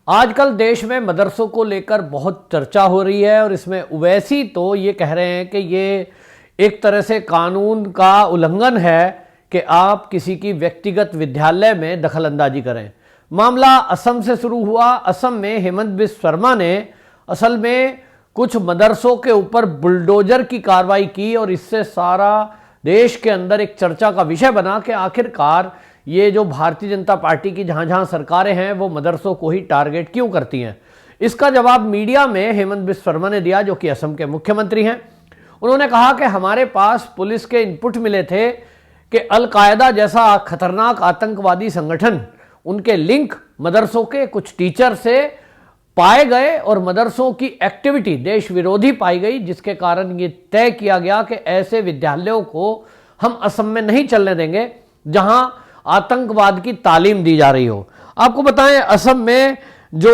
आजकल देश में मदरसों को लेकर बहुत चर्चा हो रही है और इसमें ओवैसी तो ये कह रहे हैं कि ये एक तरह से कानून का उल्लंघन है कि आप किसी की व्यक्तिगत विद्यालय में दखलंदाजी करें। मामला असम से शुरू हुआ। असम में हेमंत बिस्व शर्मा ने असल में कुछ मदरसों के ऊपर बुलडोजर की कार्रवाई की और इससे सारा देश के अंदर एक चर्चा का विषय बना कि आखिरकार ये जो भारतीय जनता पार्टी की जहां जहां सरकारें हैं वो मदरसों को ही टारगेट क्यों करती हैं। इसका जवाब मीडिया में हेमंत बिस्व शर्मा ने दिया, जो कि असम के मुख्यमंत्री हैं। उन्होंने कहा कि हमारे पास पुलिस के इनपुट मिले थे कि अलकायदा जैसा खतरनाक आतंकवादी संगठन, उनके लिंक मदरसों के कुछ टीचर से पाए गए और मदरसों की एक्टिविटी देश विरोधी पाई गई, जिसके कारण ये तय किया गया कि ऐसे विद्यालयों को हम असम में नहीं चलने देंगे जहां आतंकवाद की तालीम दी जा रही हो। आपको बताएं, असम में जो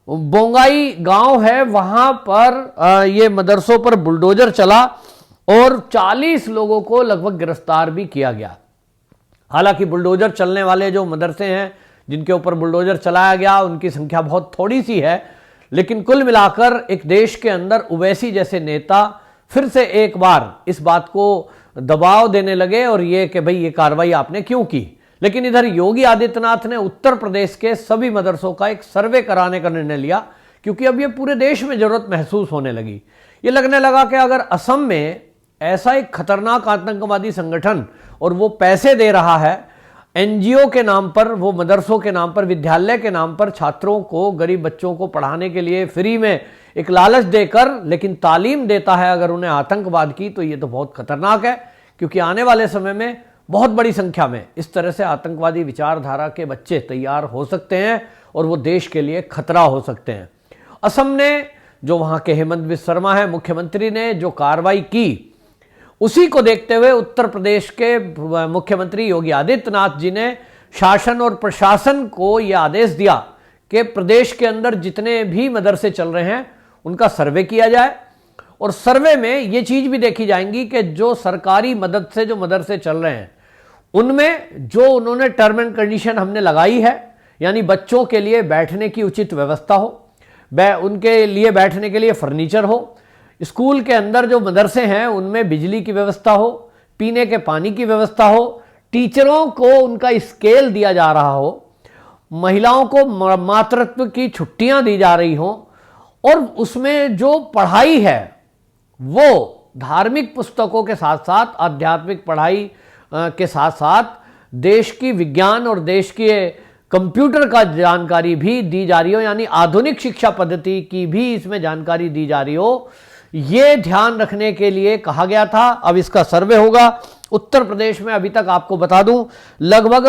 बोंगाई गांव है वहां पर ये मदरसों पर बुलडोजर चला और 40 लोगों को लगभग गिरफ्तार भी किया गया। हालांकि बुलडोजर चलने वाले जो मदरसे हैं जिनके ऊपर बुलडोजर चलाया गया, उनकी संख्या बहुत थोड़ी सी है, लेकिन कुल मिलाकर एक देश के अंदर ओवैसी जैसे नेता फिर से एक बार इस बात को दबाव देने लगे और ये कि भाई ये कार्रवाई आपने क्यों की। लेकिन इधर योगी आदित्यनाथ ने उत्तर प्रदेश के सभी मदरसों का एक सर्वे कराने का निर्णय लिया, क्योंकि अब ये पूरे देश में जरूरत महसूस होने लगी। ये लगने लगा कि अगर असम में ऐसा एक खतरनाक आतंकवादी संगठन और वो पैसे दे रहा है एनजीओ के नाम पर, वो मदरसों के नाम पर, विद्यालय के नाम पर छात्रों को, गरीब बच्चों को पढ़ाने के लिए फ्री में एक लालच देकर, लेकिन तालीम देता है अगर उन्हें आतंकवाद की, तो ये तो बहुत खतरनाक है। क्योंकि आने वाले समय में बहुत बड़ी संख्या में इस तरह से आतंकवादी विचारधारा के बच्चे तैयार हो सकते हैं और वो देश के लिए खतरा हो सकते हैं। असम ने, जो वहां के हेमंत बिस्व शर्मा है मुख्यमंत्री ने जो कार्रवाई की, उसी को देखते हुए उत्तर प्रदेश के मुख्यमंत्री योगी आदित्यनाथ जी ने शासन और प्रशासन को यह आदेश दिया कि प्रदेश के अंदर जितने भी मदरसे चल रहे हैं उनका सर्वे किया जाए और सर्वे में ये चीज भी देखी जाएंगी कि जो सरकारी मदद से जो मदरसे चल रहे हैं उनमें जो उन्होंने टर्म एंड कंडीशन हमने लगाई है, यानी बच्चों के लिए बैठने की उचित व्यवस्था हो, उनके लिए बैठने के लिए फर्नीचर हो, स्कूल के अंदर जो मदरसे हैं उनमें बिजली की व्यवस्था हो, पीने के पानी की व्यवस्था हो, टीचरों को उनका स्केल दिया जा रहा हो, महिलाओं को मातृत्व की छुट्टियां दी जा रही हों और उसमें जो पढ़ाई है वो धार्मिक पुस्तकों के साथ साथ आध्यात्मिक पढ़ाई के साथ साथ देश की विज्ञान और देश के कंप्यूटर का जानकारी भी दी जा रही हो, यानी आधुनिक शिक्षा पद्धति की भी इसमें जानकारी दी जा रही हो। ये ध्यान रखने के लिए कहा गया था। अब इसका सर्वे होगा। उत्तर प्रदेश में अभी तक आपको बता दूं लगभग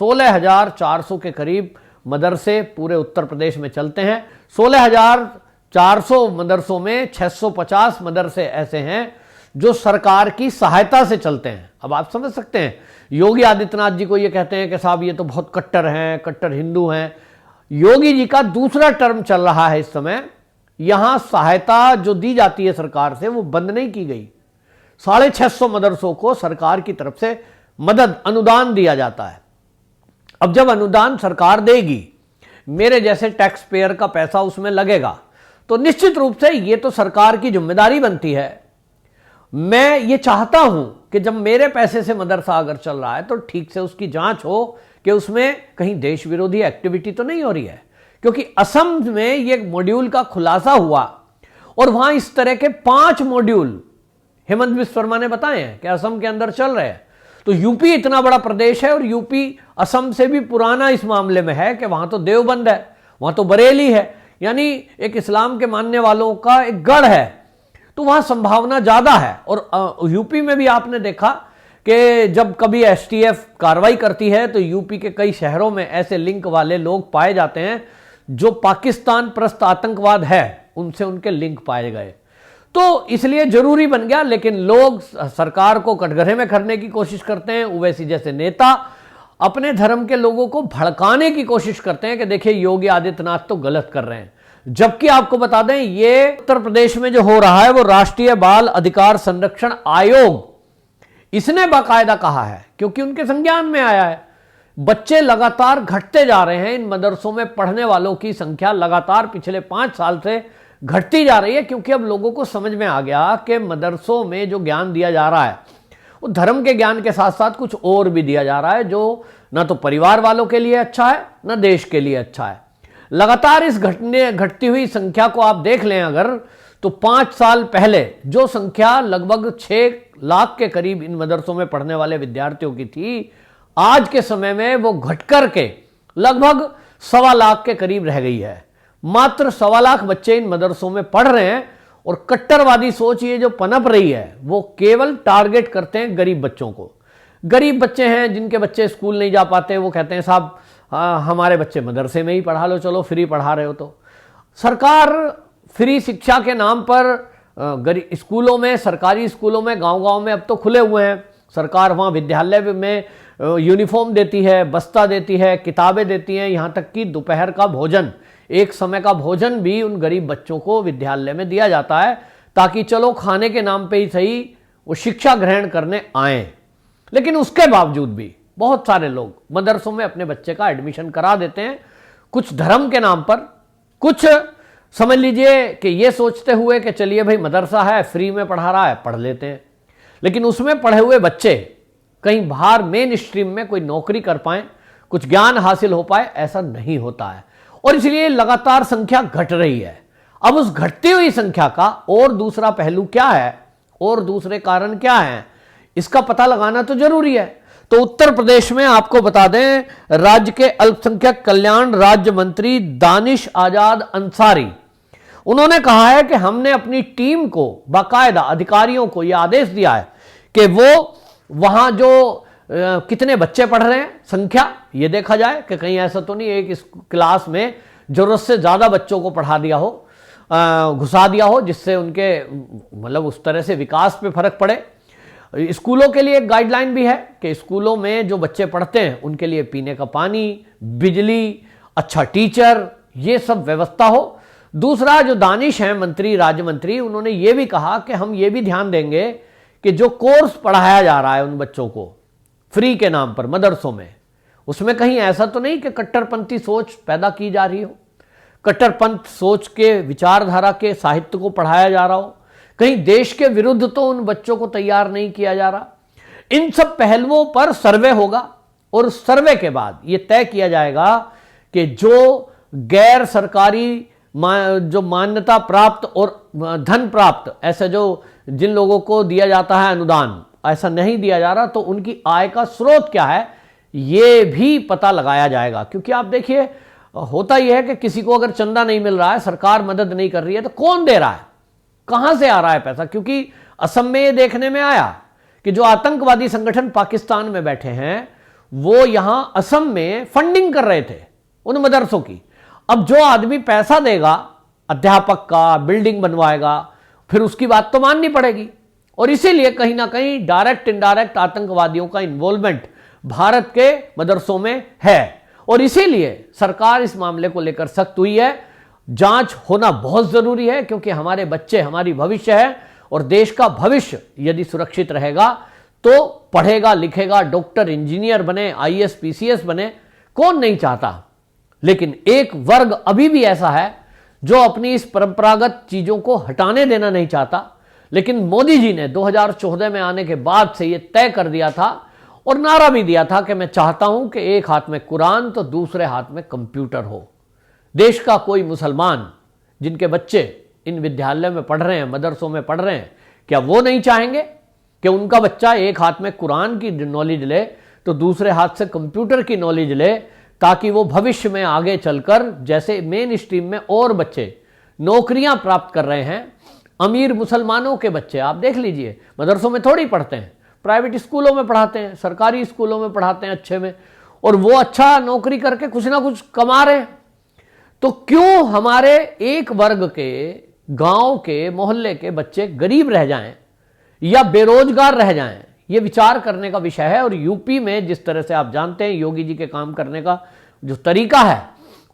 16,400 के करीब मदरसे पूरे उत्तर प्रदेश में चलते हैं। 16,400 मदरसों में 650 मदरसे ऐसे हैं जो सरकार की सहायता से चलते हैं। अब आप समझ सकते हैं, योगी आदित्यनाथ जी को ये कहते हैं कि साहब ये तो बहुत कट्टर हैं, कट्टर हिंदू हैं। योगी जी का दूसरा टर्म चल रहा है इस समय। यहां सहायता जो दी जाती है सरकार से वो बंद नहीं की गई। 650 मदरसों को सरकार की तरफ से मदद, अनुदान दिया जाता है। अब जब अनुदान सरकार देगी, मेरे जैसे टैक्स पेयर का पैसा उसमें लगेगा, तो निश्चित रूप से ये तो सरकार की जिम्मेदारी बनती है। मैं ये चाहता हूं कि जब मेरे पैसे से मदरसा अगर चल रहा है तो ठीक से उसकी जांच हो कि उसमें कहीं देश विरोधी एक्टिविटी तो नहीं हो रही है। क्योंकि असम में ये मॉड्यूल का खुलासा हुआ और वहां इस तरह के 5 मॉड्यूल हेमंत बिस्व शर्मा ने बताए हैं कि असम के अंदर चल रहे हैं। तो यूपी इतना बड़ा प्रदेश है और यूपी असम से भी पुराना इस मामले में है कि वहां तो देवबंद है, वहां तो बरेली है, यानी एक इस्लाम के मानने वालों का एक गढ़ है, तो वहां संभावना ज्यादा है। और यूपी में भी आपने देखा कि जब कभी एसटीएफ कार्रवाई करती है तो यूपी के कई शहरों में ऐसे लिंक वाले लोग पाए जाते हैं जो पाकिस्तान प्रस्त आतंकवाद है उनसे उनके लिंक पाए गए। तो इसलिए जरूरी बन गया। लेकिन लोग सरकार को कटघरे में करने की कोशिश करते हैं। ओवैसी जैसे नेता अपने धर्म के लोगों को भड़काने की कोशिश करते हैं कि देखिए योगी आदित्यनाथ तो गलत कर रहे हैं। जबकि आपको बता दें, ये उत्तर प्रदेश में जो हो रहा है वो राष्ट्रीय बाल अधिकार संरक्षण आयोग, इसने बाकायदा कहा है, क्योंकि उनके संज्ञान में आया है। बच्चे लगातार घटते जा रहे हैं। इन मदरसों में पढ़ने वालों की संख्या लगातार पिछले 5 साल से घटती जा रही है, क्योंकि अब लोगों को समझ में आ गया कि मदरसों में जो ज्ञान दिया जा रहा है वो धर्म के ज्ञान के साथ साथ कुछ और भी दिया जा रहा है, जो ना तो परिवार वालों के लिए अच्छा है ना देश के लिए अच्छा है। लगातार इस घटती हुई संख्या को आप देख लें अगर, तो 5 साल पहले जो संख्या लगभग 6 लाख के करीब इन मदरसों में पढ़ने वाले विद्यार्थियों की थी, आज के समय में वो घटकर के लगभग 1.25 लाख के करीब रह गई है। मात्र 1.25 लाख बच्चे इन मदरसों में पढ़ रहे हैं, और कट्टरवादी सोच ये जो पनप रही है वो केवल टारगेट करते हैं गरीब बच्चों को। गरीब बच्चे हैं जिनके बच्चे स्कूल नहीं जा पाते, वो कहते हैं साहब हमारे बच्चे मदरसे में ही पढ़ा लो, चलो फ्री पढ़ा रहे हो। तो सरकार फ्री शिक्षा के नाम पर स्कूलों में, सरकारी स्कूलों में गांव-गांव में अब तो खुले हुए हैं। सरकार वहाँ विद्यालय में यूनिफॉर्म देती है, बस्ता देती है, किताबें देती हैं, यहाँ तक कि दोपहर का भोजन, एक समय का भोजन भी उन गरीब बच्चों को विद्यालय में दिया जाता है, ताकि चलो खाने के नाम पे ही सही वो शिक्षा ग्रहण करने आए। लेकिन उसके बावजूद भी बहुत सारे लोग मदरसों में अपने बच्चे का एडमिशन करा देते हैं, कुछ धर्म के नाम पर, कुछ समझ लीजिए कि ये सोचते हुए कि चलिए भाई मदरसा है, फ्री में पढ़ा रहा है, पढ़ लेते हैं। लेकिन उसमें पढ़े हुए बच्चे कहीं बाहर मेन स्ट्रीम में कोई नौकरी कर पाए, कुछ ज्ञान हासिल हो पाए, ऐसा नहीं होता है, और इसलिए लगातार संख्या घट रही है। अब उस घटती हुई संख्या का और दूसरा पहलू क्या है और दूसरे कारण क्या है, इसका पता लगाना तो जरूरी है। तो उत्तर प्रदेश में आपको बता दें, राज्य के अल्पसंख्यक कल्याण राज्य मंत्री दानिश आजाद अंसारी, उन्होंने कहा है कि हमने अपनी टीम को बाकायदा अधिकारियों को यह आदेश दिया है कि वो वहां जो कितने बच्चे पढ़ रहे हैं, संख्या ये देखा जाए कि कहीं ऐसा तो नहीं एक इस क्लास में जरूरत से ज्यादा बच्चों को पढ़ा दिया हो, घुसा दिया हो, जिससे उनके मतलब उस तरह से विकास पे फर्क पड़े। स्कूलों के लिए एक गाइडलाइन भी है कि स्कूलों में जो बच्चे पढ़ते हैं उनके लिए पीने का पानी, बिजली, अच्छा टीचर, ये सब व्यवस्था हो। दूसरा, जो दानिश हैं मंत्री, राज्य मंत्री, उन्होंने ये भी कहा कि हम ये भी ध्यान देंगे कि जो कोर्स पढ़ाया जा रहा है उन बच्चों को फ्री के नाम पर मदरसों में, उसमें कहीं ऐसा तो नहीं कि कट्टरपंथी सोच पैदा की जा रही हो, कट्टरपंथ सोच के विचारधारा के साहित्य को पढ़ाया जा रहा हो, कहीं देश के विरुद्ध तो उन बच्चों को तैयार नहीं किया जा रहा। इन सब पहलुओं पर सर्वे होगा, और सर्वे के बाद यह तय किया जाएगा कि जो गैर सरकारी जो मान्यता प्राप्त और धन प्राप्त, ऐसे जो जिन लोगों को दिया जाता है अनुदान, ऐसा नहीं दिया जा रहा, तो उनकी आय का स्रोत क्या है ये भी पता लगाया जाएगा। क्योंकि आप देखिए, होता यह है कि किसी को अगर चंदा नहीं मिल रहा है, सरकार मदद नहीं कर रही है, तो कौन दे रहा है, कहां से आ रहा है पैसा? क्योंकि असम में यह देखने में आया कि जो आतंकवादी संगठन पाकिस्तान में बैठे हैं वो यहां असम में फंडिंग कर रहे थे उन मदरसों की। अब जो आदमी पैसा देगा अध्यापक का, बिल्डिंग बनवाएगा, फिर उसकी बात तो माननी पड़ेगी। और इसीलिए कहीं ना कहीं डायरेक्ट इनडायरेक्ट आतंकवादियों का इन्वॉल्वमेंट भारत के मदरसों में है, और इसीलिए सरकार इस मामले को लेकर सख्त हुई है। जांच होना बहुत जरूरी है, क्योंकि हमारे बच्चे हमारी भविष्य है, और देश का भविष्य यदि सुरक्षित रहेगा तो पढ़ेगा लिखेगा, डॉक्टर इंजीनियर बने, आईएएस पीसीएस बने, कौन नहीं चाहता। लेकिन एक वर्ग अभी भी ऐसा है जो अपनी इस परंपरागत चीजों को हटाने देना नहीं चाहता। लेकिन मोदी जी ने 2014 में आने के बाद से यह तय कर दिया था और नारा भी दिया था कि मैं चाहता हूं कि एक हाथ में कुरान तो दूसरे हाथ में कंप्यूटर हो। देश का कोई मुसलमान जिनके बच्चे इन विद्यालय में पढ़ रहे हैं, मदरसों में पढ़ रहे हैं, क्या वो नहीं चाहेंगे कि उनका बच्चा एक हाथ में कुरान की नॉलेज ले तो दूसरे हाथ से कंप्यूटर की नॉलेज ले, ताकि वो भविष्य में आगे चलकर, जैसे मेन स्ट्रीम में और बच्चे नौकरियां प्राप्त कर रहे हैं, अमीर मुसलमानों के बच्चे आप देख लीजिए मदरसों में थोड़ी पढ़ते हैं, प्राइवेट स्कूलों में पढ़ाते हैं, सरकारी स्कूलों में पढ़ाते हैं अच्छे में, और वो अच्छा नौकरी करके कुछ ना कुछ कमा रहे हैं। तो क्यों हमारे एक वर्ग के, गांव के, मोहल्ले के बच्चे गरीब रह जाएं या बेरोजगार रह जाएं? ये विचार करने का विषय है। और यूपी में जिस तरह से आप जानते हैं योगी जी के काम करने का जो तरीका है,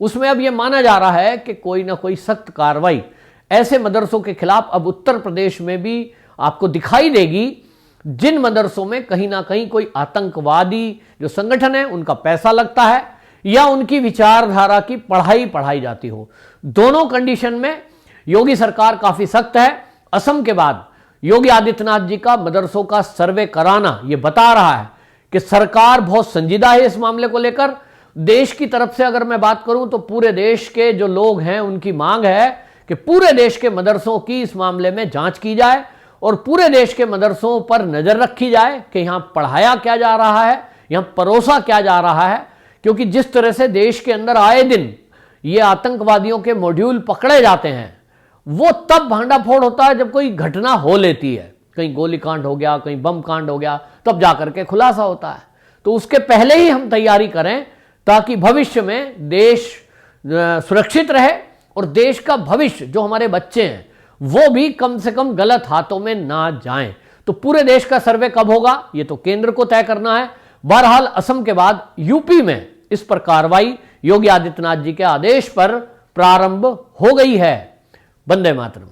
उसमें अब यह माना जा रहा है कि कोई ना कोई सख्त कार्रवाई ऐसे मदरसों के खिलाफ अब उत्तर प्रदेश में भी आपको दिखाई देगी, जिन मदरसों में कहीं ना कहीं कोई आतंकवादी जो संगठन है उनका पैसा लगता है या उनकी विचारधारा की पढ़ाई जाती हो। दोनों कंडीशन में योगी सरकार काफी सख्त है। असम के बाद योगी आदित्यनाथ जी का मदरसों का सर्वे कराना यह बता रहा है कि सरकार बहुत संजीदा है इस मामले को लेकर। देश की तरफ से अगर मैं बात करूं तो पूरे देश के जो लोग हैं उनकी मांग है कि पूरे देश के मदरसों की इस मामले में जांच की जाए और पूरे देश के मदरसों पर नजर रखी जाए कि यहां पढ़ाया क्या जा रहा है, यहां परोसा क्या जा रहा है। क्योंकि जिस तरह से देश के अंदर आए दिन ये आतंकवादियों के मॉड्यूल पकड़े जाते हैं वो तब भांडाफोड़ होता है जब कोई घटना हो लेती है, कहीं गोलीकांड हो गया, कहीं बम कांड हो गया, तब जाकर के खुलासा होता है। तो उसके पहले ही हम तैयारी करें ताकि भविष्य में देश सुरक्षित रहे और देश का भविष्य जो हमारे बच्चे हैं वो भी कम से कम गलत हाथों में ना जाएं। तो पूरे देश का सर्वे कब होगा ये तो केंद्र को तय करना है। बहरहाल असम के बाद यूपी में इस पर कार्रवाई योगी आदित्यनाथ जी के आदेश पर प्रारंभ हो गई है। वंदे मातरम।